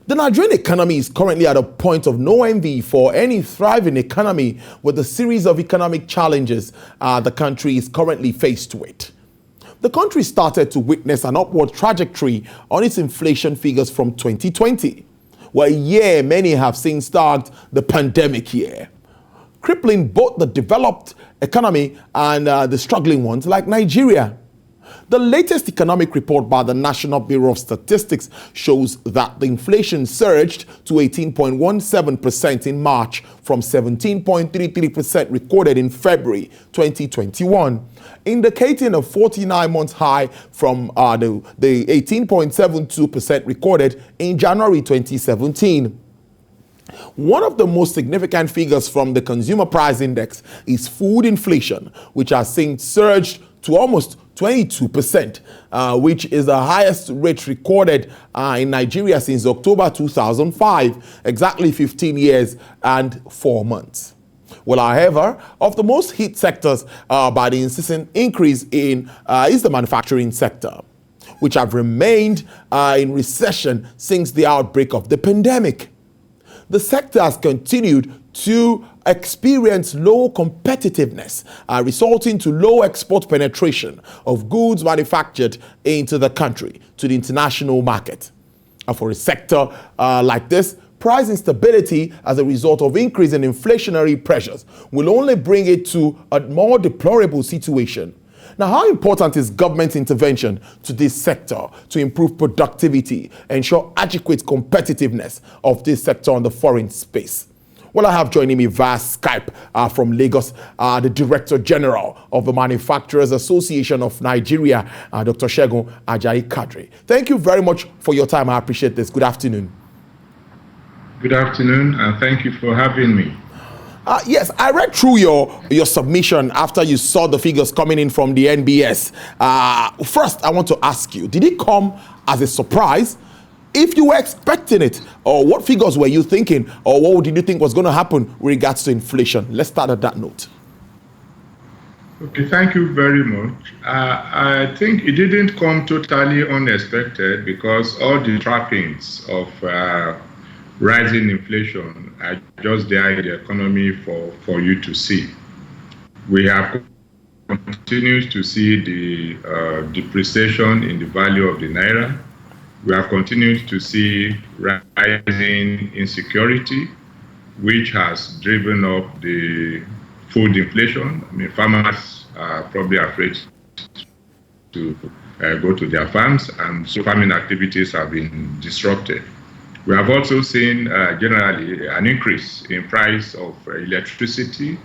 The Nigerian economy is currently at a point of no envy for any thriving economy with the series of economic challenges the country is currently faced with. The country started to witness an upward trajectory on its inflation figures from 2020, where a year many have since tagged the pandemic year, crippling both the developed economy and the struggling ones like Nigeria. The latest economic report by the National Bureau of Statistics shows that the inflation surged to 18.17% in March from 17.33% recorded in February 2021, indicating a 49-month high from the 18.72% recorded in January 2017. One of the most significant figures from the Consumer Price Index is food inflation, which has since surged to almost 22%, which is the highest rate recorded in Nigeria since October 2005, exactly 15 years and 4 months. Well, however, of the most hit sectors by the insistent increase in is the manufacturing sector, which have remained in recession since the outbreak of the pandemic. The sector has continued to experience low competitiveness, resulting to low export penetration of goods manufactured into the country to the international market. For a sector like this, price instability as a result of increase in inflationary pressures will only bring it to a more deplorable situation. Now, how important is government intervention to this sector to improve productivity, ensure adequate competitiveness of this sector on the foreign space? Well, I have joining me via Skype from Lagos, the Director General of the Manufacturers Association of Nigeria, Dr. Segun Ajayi-Kadri. Thank you very much for your time. I appreciate this. Good afternoon. Good afternoon, and thank you for having me. Yes, I read through your submission after you saw the figures coming in from the NBS. First, I want to ask you, did it come as a surprise? If you were expecting it, or what figures were you thinking, or what did you think was going to happen with regards to inflation? Let's start at that note. Okay, thank you very much. I think it didn't come totally unexpected because all the trappings of rising inflation are just there in the economy for you to see. We have continued to see the depreciation in the value of the naira. We have continued to see rising insecurity, which has driven up the food inflation. I mean, farmers are probably afraid to go to their farms, and so farming activities have been disrupted. We have also seen generally an increase in price of electricity.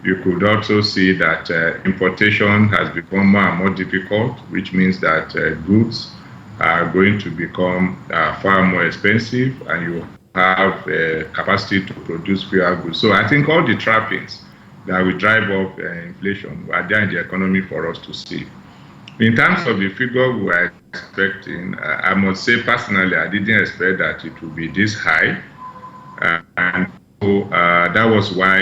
You could also see that importation has become more and more difficult, which means that goods are going to become far more expensive, and you have capacity to produce fewer goods. So I think all the trappings that will drive up inflation are there in the economy for us to see. In terms of the figure we were expecting, I must say personally, I didn't expect that it would be this high. And so that was why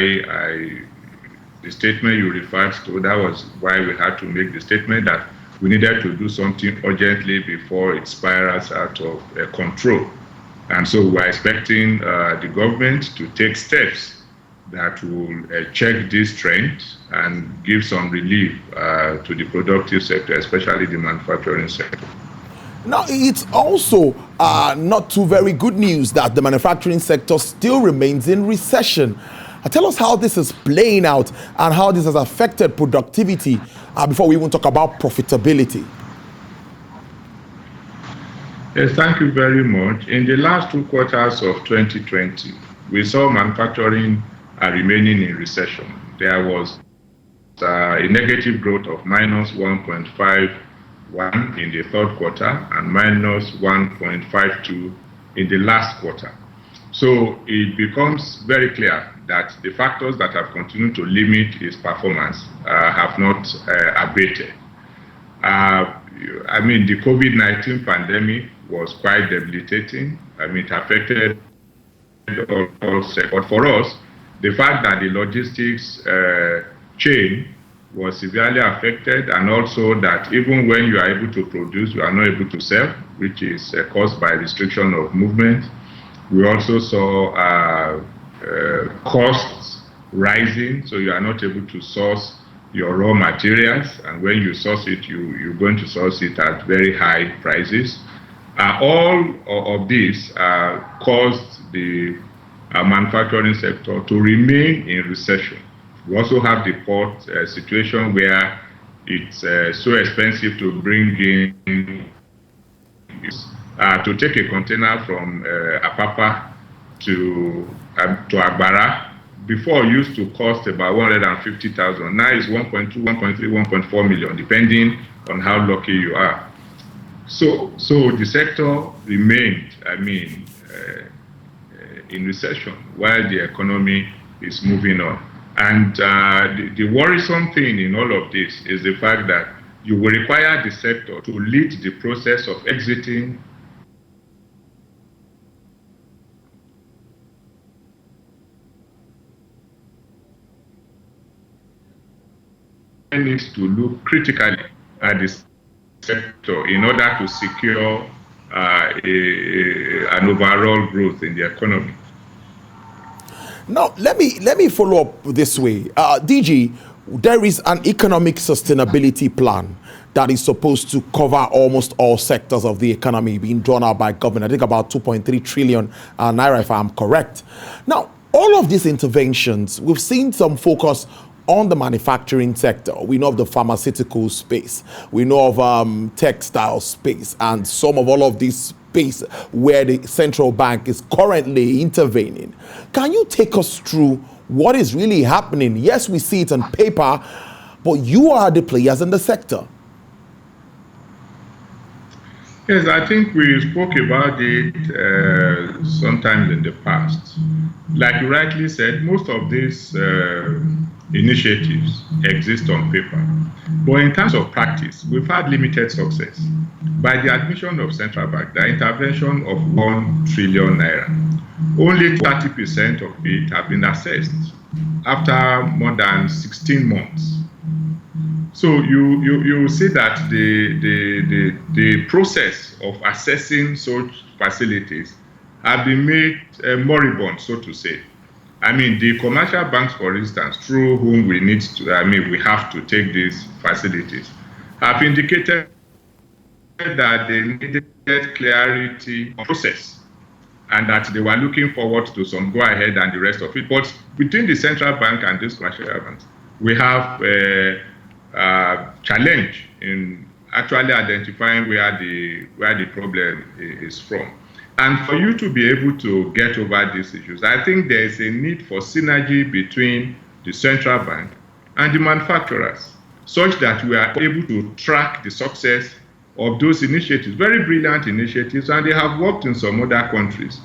the statement you referred to, that was why we had to make the statement that we needed to do something urgently before it spirals out of control. And so we're expecting the government to take steps that will check this trend and give some relief to the productive sector, especially the manufacturing sector. Now, it's also not too very good news that the manufacturing sector still remains in recession. Tell us how this is playing out and how this has affected productivity before we even talk about profitability. Yes, thank you very much. In the last 2 quarters of 2020, we saw manufacturing remaining in recession. There was a negative growth of minus 1.51 in the third quarter and minus 1.52 in the last quarter. So it becomes very clear that the factors that have continued to limit its performance have not abated. I mean, the COVID-19 pandemic was quite debilitating. I mean, it affected all sectors. But for us, the fact that the logistics chain was severely affected, and also that even when you are able to produce, you are not able to sell, which is caused by restriction of movement. We also saw costs rising, so you are not able to source your raw materials, and when you source it, you're going to source it at very high prices. All of this caused the manufacturing sector to remain in recession. We also have the port situation where it's so expensive to bring in, to take a container from Apapa to Agbara. Before, used to cost about 150,000. Now it's 1.2, 1.3, 1.4 million, depending on how lucky you are. So the sector remained, in recession while the economy is moving on. And the worrisome thing in all of this is the fact that you will require the sector to lead the process of exiting needs to look critically at the sector in order to secure an overall growth in the economy. Now, let me follow up this way. DG, there is an economic sustainability plan that is supposed to cover almost all sectors of the economy being drawn out by government. I think about 2.3 trillion naira, if I'm correct. Now, all of these interventions, we've seen some focus on the manufacturing sector. We know of the pharmaceutical space. We know of textile space, and some of all of these space where the central bank is currently intervening. Can you take us through what is really happening? Yes, we see it on paper, but you are the players in the sector. Yes, I think we spoke about it sometimes in the past. Like you rightly said, most of these initiatives exist on paper. But in terms of practice, we've had limited success. By the admission of Central Bank, the intervention of 1 trillion naira, only 30% of it have been assessed after more than 16 months. So you see that the process of assessing such facilities have been made moribund, so to say. I mean, the commercial banks, for instance, through whom we have to take these facilities, have indicated that they needed clarity of process and that they were looking forward to some go-ahead and the rest of it. But between the central bank and these commercial banks, we have challenge in actually identifying where the problem is from. And for you to be able to get over these issues, I think there is a need for synergy between the central bank and the manufacturers, such that we are able to track the success of those initiatives, very brilliant initiatives, and they have worked in some other countries.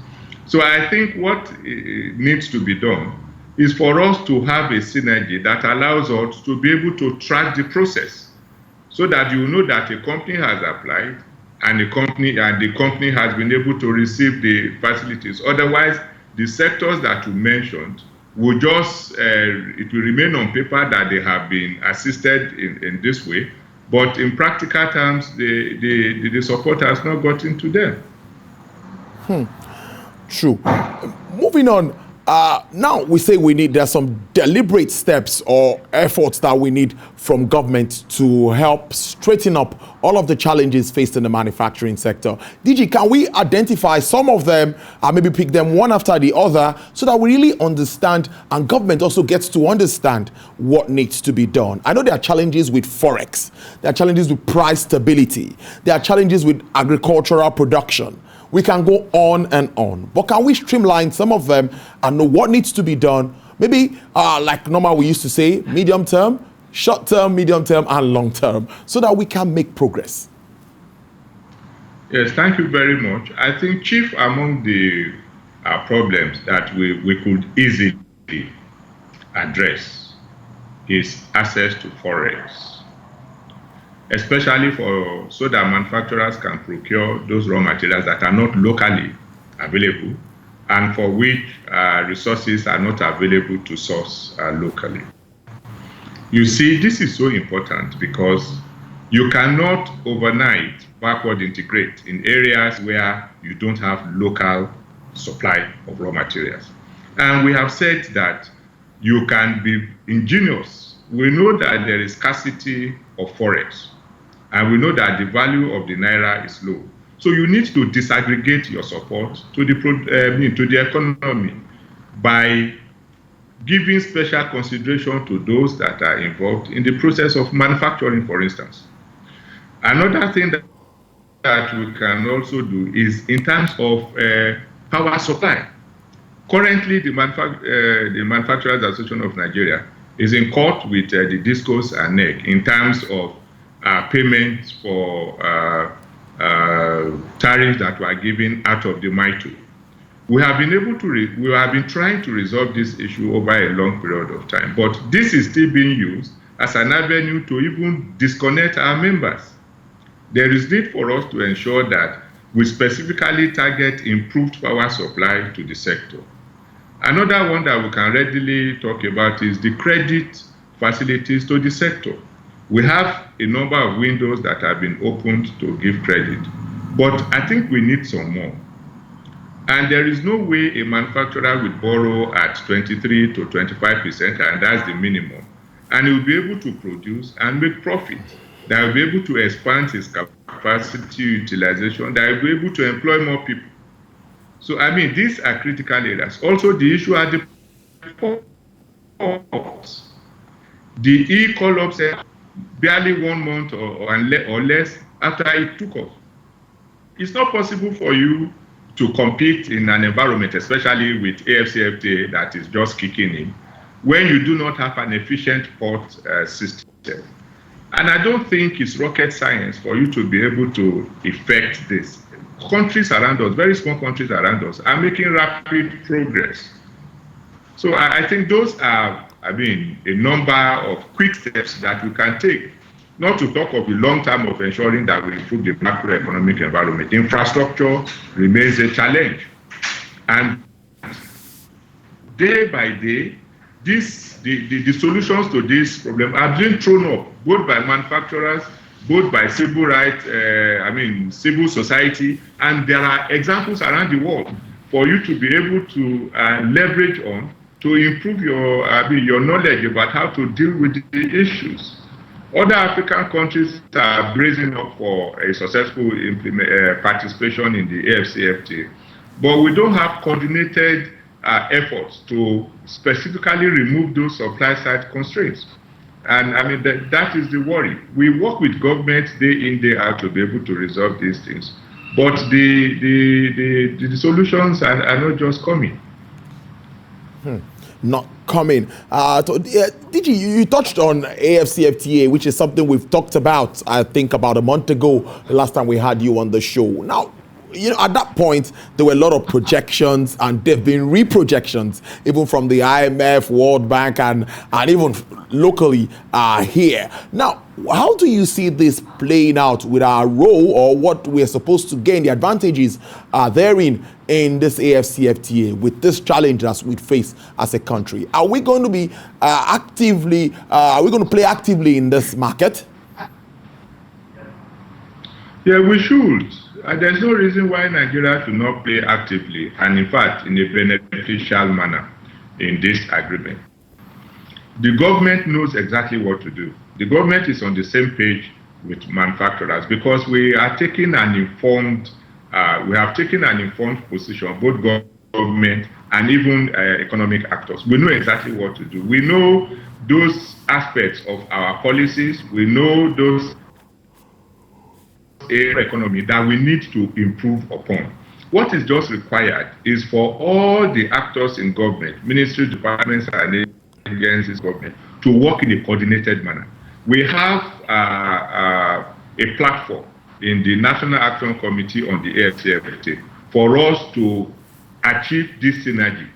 So I think what needs to be done is for us to have a synergy that allows us to be able to track the process, so that you know that a company has applied and the company has been able to receive the facilities. Otherwise, the sectors that you mentioned will just it will remain on paper that they have been assisted in this way, but in practical terms, the support has not gotten to them. True. Moving on. Now we say there's some deliberate steps or efforts that we need from government to help straighten up all of the challenges faced in the manufacturing sector. DG, can we identify some of them and maybe pick them one after the other so that we really understand and government also gets to understand what needs to be done? I know there are challenges with Forex, there are challenges with price stability, there are challenges with agricultural production. We can go on and on, but can we streamline some of them and know what needs to be done? Maybe like normal we used to say, medium term, short term, medium term, and long term, so that we can make progress. Yes, thank you very much. I think chief among the problems that we could easily address is access to Forex, especially so that manufacturers can procure those raw materials that are not locally available and for which resources are not available to source locally. You see, this is so important because you cannot overnight backward integrate in areas where you don't have local supply of raw materials. And we have said that you can be ingenious. We know that there is scarcity of forex, and we know that the value of the naira is low. So you need to disaggregate your support to the economy by giving special consideration to those that are involved in the process of manufacturing, for instance. Another thing that we can also do is in terms of power supply. Currently, the Manufacturers Association of Nigeria is in court with the DISCOs and NEC in terms of payments for tariffs that were given out of the MITO. We have been trying to resolve this issue over a long period of time, but this is still being used as an avenue to even disconnect our members. There is need for us to ensure that we specifically target improved power supply to the sector. Another one that we can readily talk about is the credit facilities to the sector. We have a number of windows that have been opened to give credit, but I think we need some more. And there is no way a manufacturer will borrow at 23 to 25%, and that's the minimum. And he will be able to produce and make profit. That will be able to expand his capacity utilization, that will be able to employ more people. So, I mean, these are critical areas. Also, the issue at the ports. The e-collapse barely 1 month or less after it took off. It's not possible for you to compete in an environment, especially with AFCFTA that is just kicking in, when you do not have an efficient port system. And I don't think it's rocket science for you to be able to effect this. Countries around us, very small countries around us, are making rapid progress. So I think those are, a number of quick steps that we can take. Not to talk of the long term of ensuring that we improve the macroeconomic environment. Infrastructure remains a challenge. And day by day, the solutions to this problem are being thrown up, both by manufacturers, both by civil rights, civil society, and there are examples around the world for you to be able to leverage on to improve your knowledge about how to deal with the issues. Other African countries are bracing up for a successful participation in the AFCFTA, but we don't have coordinated efforts to specifically remove those supply side constraints. And that is the worry. We work with governments day in, day out to be able to resolve these things, but the solutions are not just coming. Not coming. DG, you touched on AFCFTA, which is something we've talked about, I think, about a month ago, the last time we had you on the show. Now, at that point, there were a lot of projections, and there have been reprojections, even from the IMF, World Bank, and even locally here. Now, how do you see this playing out with our role, or what we're supposed to gain, the advantages therein in this AFCFTA with this challenge that we face as a country? Are we going to be play actively in this market? Yeah, we should. There's no reason why Nigeria should not play actively, and in fact, in a beneficial manner in this agreement. The government knows exactly what to do. The government is on the same page with manufacturers because we have taken an informed position, both government and even economic actors. We know exactly what to do. We know those aspects of our policies. We know those economy that we need to improve upon. What is just required is for all the actors in government, ministries, departments, and agencies, government, to work in a coordinated manner. We have a platform in the National Action Committee on the AFCFTA for us to achieve this synergy.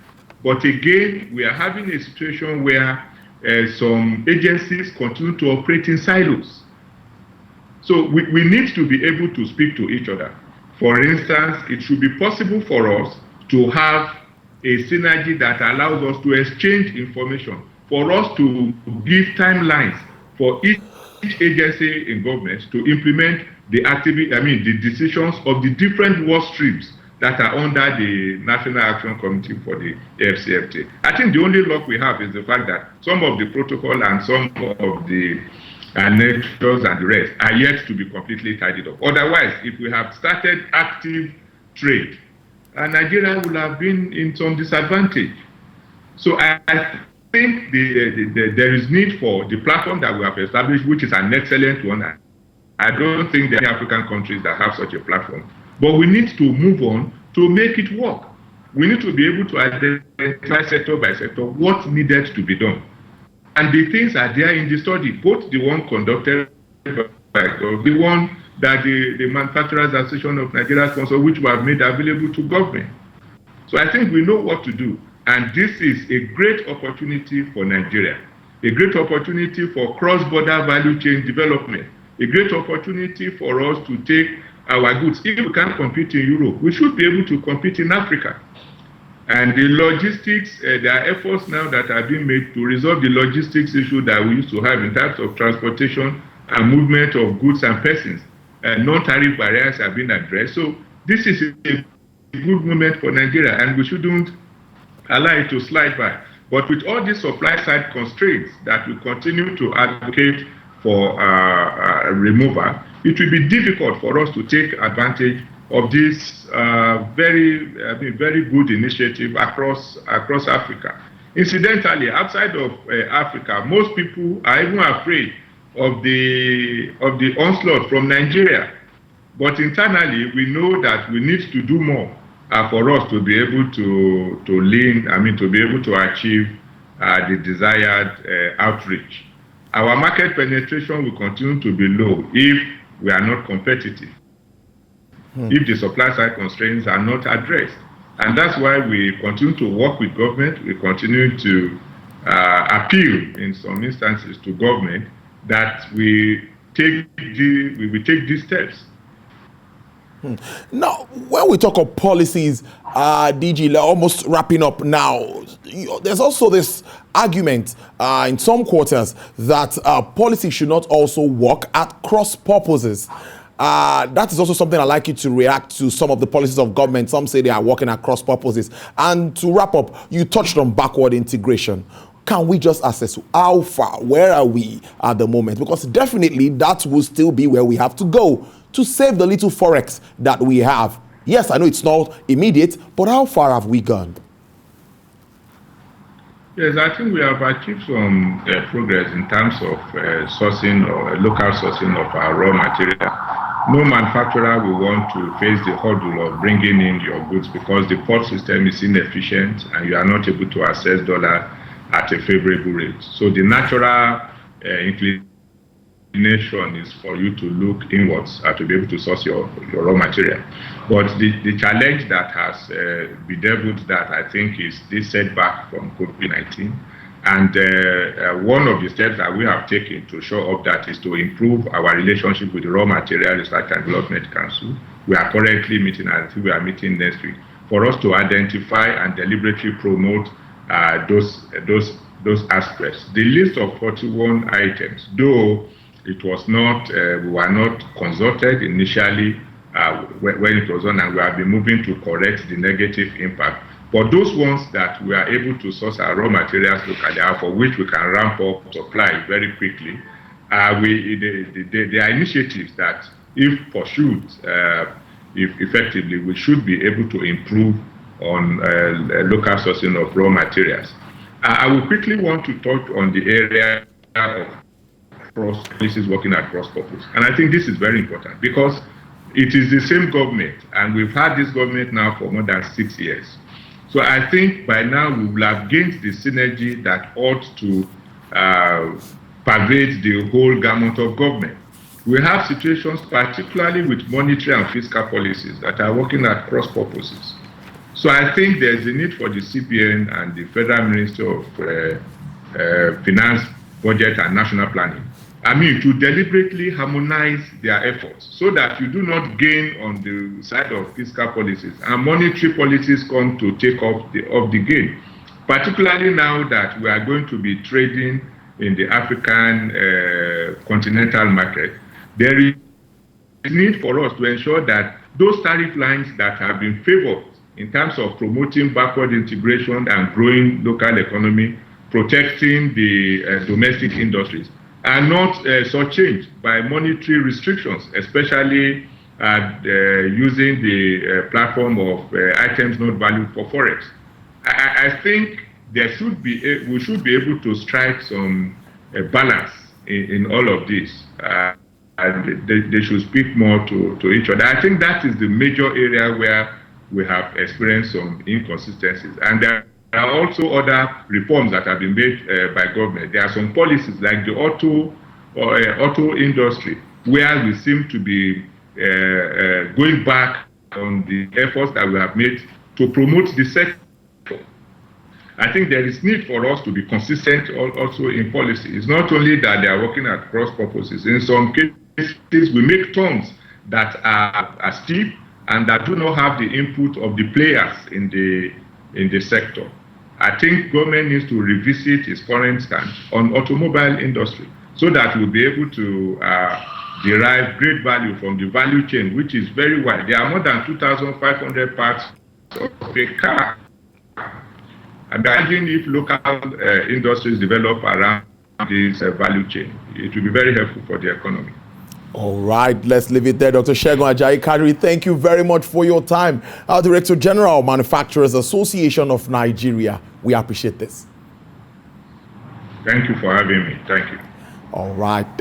But again, we are having a situation where some agencies continue to operate in silos. So we need to be able to speak to each other. For instance, it should be possible for us to have a synergy that allows us to exchange information. for us to give timelines for each agency in government to implement the the decisions of the different work streams that are under the National Action Committee for the AFCFTA. I think the only luck we have is the fact that some of the protocol and some of the annexures and the rest are yet to be completely tidied up. Otherwise, if we have started active trade, Nigeria will have been in some disadvantage. So I think there is need for the platform that we have established, which is an excellent one. I don't think there are any African countries that have such a platform. But we need to move on to make it work. We need to be able to identify sector by sector what needed to be done. And the things are there in the study, both the one conducted by the one that the Manufacturers Association of Nigeria sponsored, which were made available to government. So I think we know what to do. And this is a great opportunity for Nigeria, a great opportunity for cross-border value chain development, a great opportunity for us to take our goods. If we can't compete in Europe, we should be able to compete in Africa. And the logistics, there are efforts now that are being made to resolve the logistics issue that we used to have in terms of transportation and movement of goods and persons. Non-tariff barriers have been addressed. So this is a good moment for Nigeria, and we shouldn't allow it to slide by. But with all these supply side constraints that we continue to advocate for removal, it will be difficult for us to take advantage of this very good initiative across Africa. Incidentally, outside of Africa, most people are even afraid of the onslaught from Nigeria. But internally, we know that we need to do more for us to be able to be able to achieve the desired outreach. Our market penetration will continue to be low if we are not competitive, if the supply side constraints are not addressed. And that's why we continue to work with government. We continue to appeal in some instances to government that we will take these steps. Now, when we talk of policies, DG, almost wrapping up now, there's also this argument in some quarters that policy should not also work at cross purposes. That is also something I'd like you to react to some of the policies of government. Some say they are working at cross purposes. And to wrap up, you touched on backward integration. Can we just assess how far, where are we at the moment? Because definitely that will still be where we have to go to save the little forex that we have. Yes, I know it's not immediate, but how far have we gone? Yes, I think we have achieved some progress in terms of sourcing or local sourcing of our raw material. No manufacturer will want to face the hurdle of bringing in your goods because the port system is inefficient and you are not able to access dollar at a favorable rate. So the natural inclination is for you to look inwards to be able to source your raw material. But the challenge that has bedeviled that, I think, is this setback from COVID-19. And one of the steps that we have taken to show up that is to improve our relationship with the Raw Material Research and Development Council. We are currently meeting, I think we are meeting next week, for us to identify and deliberately promote those aspects. The list of 41 items, though it was not, we were not consulted initially when it was on, and we have been moving to correct the negative impact. For those ones that we are able to source our raw materials locally, for which we can ramp up supply very quickly, there are initiatives that, if pursued effectively, we should be able to improve on local sourcing of raw materials. I will quickly want to touch on the area of cross policies working at cross purpose. And I think this is very important because it is the same government, and we've had this government now for more than 6 years. So I think by now we will have gained the synergy that ought to pervade the whole gamut of government. We have situations, particularly with monetary and fiscal policies, that are working at cross purposes. So I think there's a need for the CBN and the Federal Ministry of Finance, Budget and National Planning, to deliberately harmonize their efforts so that you do not gain on the side of fiscal policies and monetary policies come to take off the gain. particularly now that we are going to be trading in the African continental market. There is need for us to ensure that those tariff lines that have been favored in terms of promoting backward integration and growing local economy, protecting the domestic industries, are not shortchanged by monetary restrictions, especially using the platform of items not valued for forex. I think we should be able to strike some balance in all of this. And they should speak more to each other. I think that is the major area where we have experienced some inconsistencies. And there are also other reforms that have been made by government. There are some policies like the auto industry, where we seem to be going back on the efforts that we have made to promote the sector. I think there is need for us to be consistent also in policy. It's not only that they are working at cross purposes. In some cases, we make terms that are steep and that do not have the input of the players in the sector. I think government needs to revisit its current stance on automobile industry so that we'll be able to derive great value from the value chain, which is very wide. There are more than 2,500 parts of a car. Imagine if local industries develop around this value chain. It will be very helpful for the economy. All right, let's leave it there. Dr. Segun Ajayi-Kadri, thank you very much for your time. Our Director General, Manufacturers Association of Nigeria. We appreciate this. Thank you for having me. Thank you. All right.